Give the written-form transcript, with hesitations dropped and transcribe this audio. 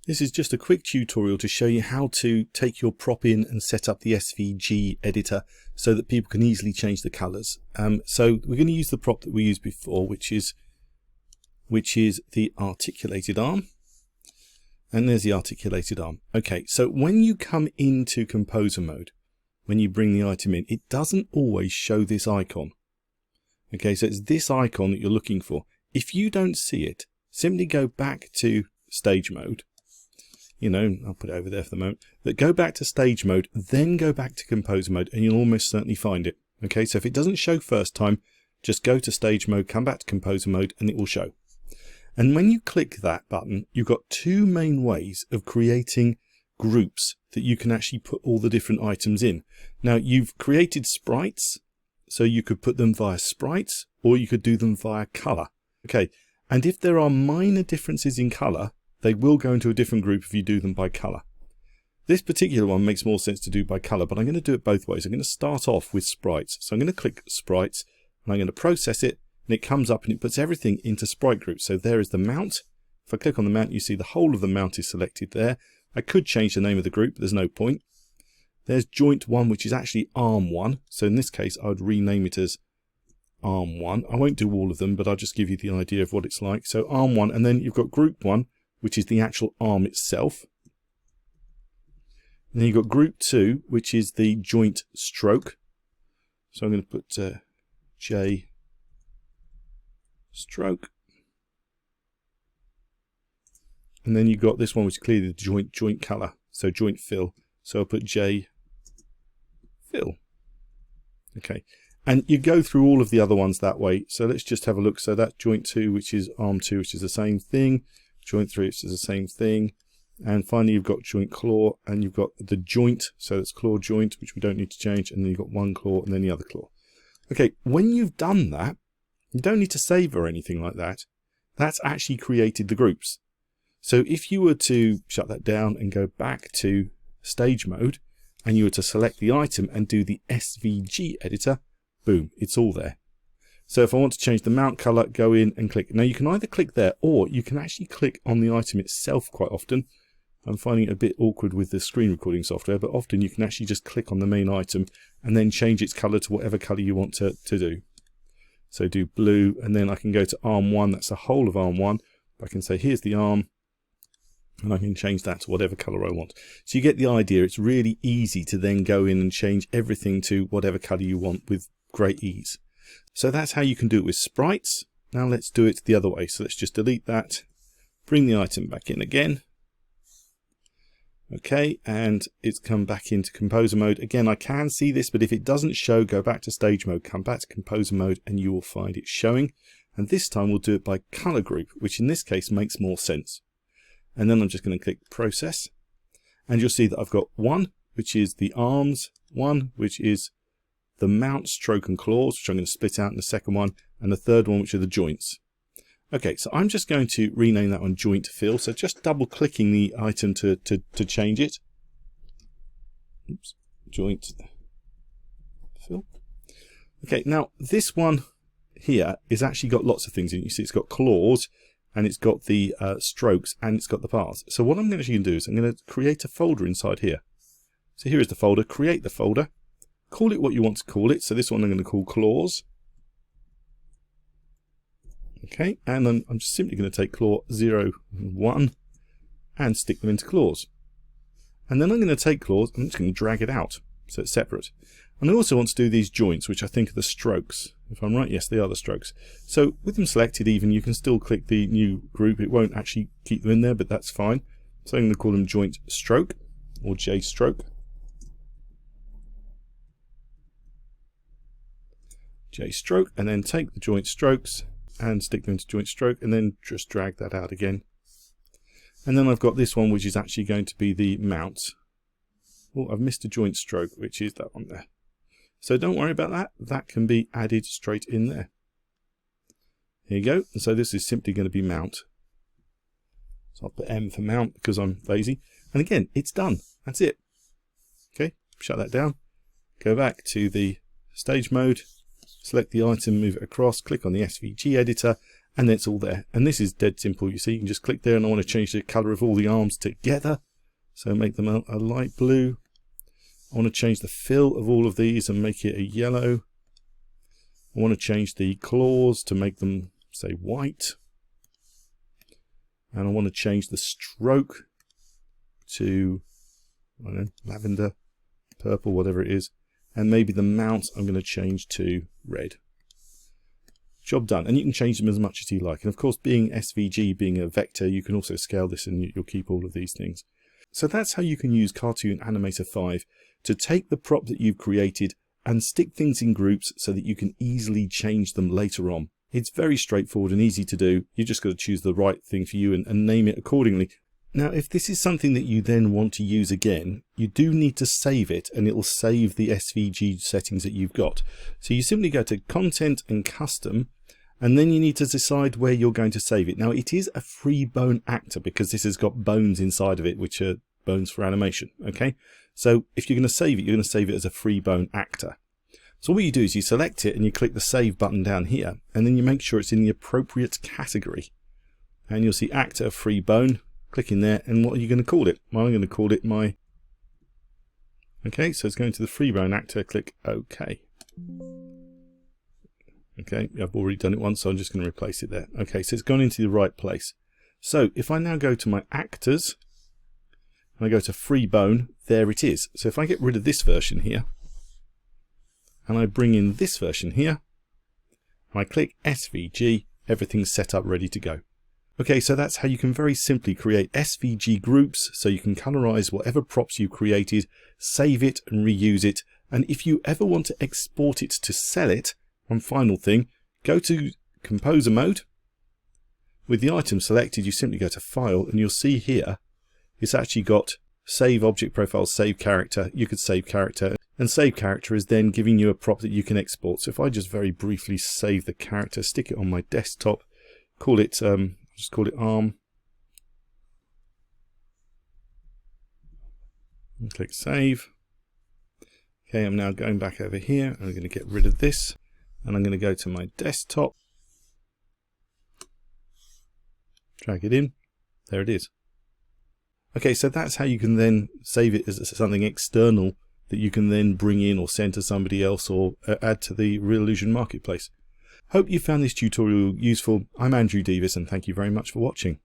This is just a quick tutorial to show you how to take your prop in and set up the SVG editor so that people can easily change the colors. So we're going to use the prop that we used before, which is the articulated arm. And there's the articulated arm. Okay, so when you come into composer mode, when you bring the item in, it doesn't always show this icon. Okay, so it's this icon that you're looking for. If you don't see it, simply go back to stage mode. You know, I'll put it over there for the moment. But go back to stage mode, then go back to composer mode, and you'll almost certainly find it. Okay, so if it doesn't show first time, just go to stage mode, come back to composer mode, and it will show. And when you click that button, you've got two main ways of creating groups that you can actually put all the different items in. Now, you've created sprites, so you could put them via sprites, or you could do them via color. Okay, and if there are minor differences in color, they will go into a different group if you do them by color. This particular one makes more sense to do by color, but I'm going to do it both ways. I'm going to start off with sprites. So I'm going to click sprites, and I'm going to process it, and it comes up and it puts everything into sprite groups. So there is the mount. If I click on the mount, you see the whole of the mount is selected there. I could change the name of the group, but there's no point. There's joint 1, which is actually arm 1. So in this case, I would rename it as arm 1. I won't do all of them, but I'll just give you the idea of what it's like. So arm 1, and then you've got group 1, which is the actual arm itself. And then you've got group 2, which is the joint stroke. So I'm going to put J stroke. And then you've got this one, which is clearly the joint color. So joint fill. So I'll put J fill. Okay. And you go through all of the other ones that way. So let's just have a look. So that's joint 2, which is arm 2, which is the same thing. Joint 3, which is the same thing. And finally, you've got joint claw, and you've got the joint. So it's claw joint, which we don't need to change. And then you've got one claw and then the other claw. Okay, when you've done that, you don't need to save or anything like that. That's actually created the groups. So if you were to shut that down and go back to stage mode, and you were to select the item and do the SVG editor, boom, it's all there. So if I want to change the mount color, go in and click. Now you can either click there, or you can actually click on the item itself quite often. I'm finding it a bit awkward with the screen recording software, but often you can actually just click on the main item and then change its color to whatever color you want to do. So do blue, and then I can go to arm 1, that's the whole of arm 1. I can say here's the arm, and I can change that to whatever color I want. So you get the idea. It's really easy to then go in and change everything to whatever color you want with great ease. So that's how you can do it with sprites. Now let's do it the other way. So let's just delete that, bring the item back in again. Okay, and it's come back into composer mode. Again, I can see this, but if it doesn't show, go back to stage mode, come back to composer mode, and you will find it showing. And this time we'll do it by color group, which in this case makes more sense. And then I'm just going to click process, and you'll see that I've got 1, which is the arms, 1, which is the mount, stroke and claws, which I'm going to split out in the second one, and the third one, which are the joints. Okay, so I'm just going to rename that one joint fill. So just double clicking the item to change it. Oops, joint fill. Okay, now this one here is actually got lots of things in it. You see it's got claws, and it's got the strokes, and it's got the paths. So what I'm actually going to do is I'm going to create a folder inside here. So here is the folder, create the folder, call it what you want to call it. So this one I'm going to call claws. Okay, and then I'm just simply going to take claw 0 and 1 and stick them into claws. And then I'm going to take claws, and I'm just going to drag it out so it's separate. And I also want to do these joints, which I think are the strokes. If I'm right, yes, they are the strokes. So with them selected even, you can still click the new group. It won't actually keep them in there, but that's fine. So I'm going to call them joint stroke, or J stroke. J stroke, and then take the joint strokes and stick them into joint stroke, and then just drag that out again. And then I've got this one, which is actually going to be the mount. Oh, I've missed a joint stroke, which is that one there. So don't worry about that. That can be added straight in there. Here you go. And so this is simply going to be mount. So I'll put M for mount because I'm lazy. And again, it's done. That's it. Okay, shut that down. Go back to the stage mode. Select the item, move it across, click on the SVG editor, and then it's all there. And this is dead simple. You see, you can just click there, and I want to change the color of all the arms together, so make them a light blue. I want to change the fill of all of these and make it a yellow. I want to change the claws to make them, say, white. And I want to change the stroke to, I don't know, lavender, purple, whatever it is. And maybe the mount I'm going to change to red. Job done. And you can change them as much as you like. And of course, being SVG, being a vector, you can also scale this and you'll keep all of these things. So that's how you can use Cartoon Animator 5 to take the prop that you've created and stick things in groups so that you can easily change them later on. It's very straightforward and easy to do. You just got to choose the right thing for you and name it accordingly. Now, if this is something that you then want to use again, you do need to save it, and it will save the SVG settings that you've got. So you simply go to Content and Custom, and then you need to decide where you're going to save it. Now, it is a free bone actor because this has got bones inside of it, which are bones for animation. Okay, so if you're going to save it, you're going to save it as a free bone actor. So what you do is you select it and you click the Save button down here, and then you make sure it's in the appropriate category. And you'll see Actor Free Bone. Click in there, and what are you going to call it? Well, I'm going to call it my... Okay, so it's going to the free bone actor. Click OK. Okay, I've already done it once, so I'm just going to replace it there. Okay, so it's gone into the right place. So if I now go to my actors, and I go to free bone, there it is. So if I get rid of this version here, and I bring in this version here, and I click SVG, everything's set up ready to go. Okay, so that's how you can very simply create SVG groups, so you can colorize whatever props you created, save it and reuse it. And if you ever want to export it to sell it, one final thing, go to Composer mode. With the item selected, you simply go to File, and you'll see here, it's actually got Save Object Profile, Save Character. You could save character, and save character is then giving you a prop that you can export. So if I just very briefly save the character, stick it on my desktop, call it, just call it arm, and click Save. Okay, I'm now going back over here, and I'm going to get rid of this, and I'm going to go to my desktop, drag it in, there it is. Okay, so that's how you can then save it as something external that you can then bring in or send to somebody else or add to the Reallusion marketplace. Hope you found this tutorial useful. I'm Andrew Davis, and thank you very much for watching.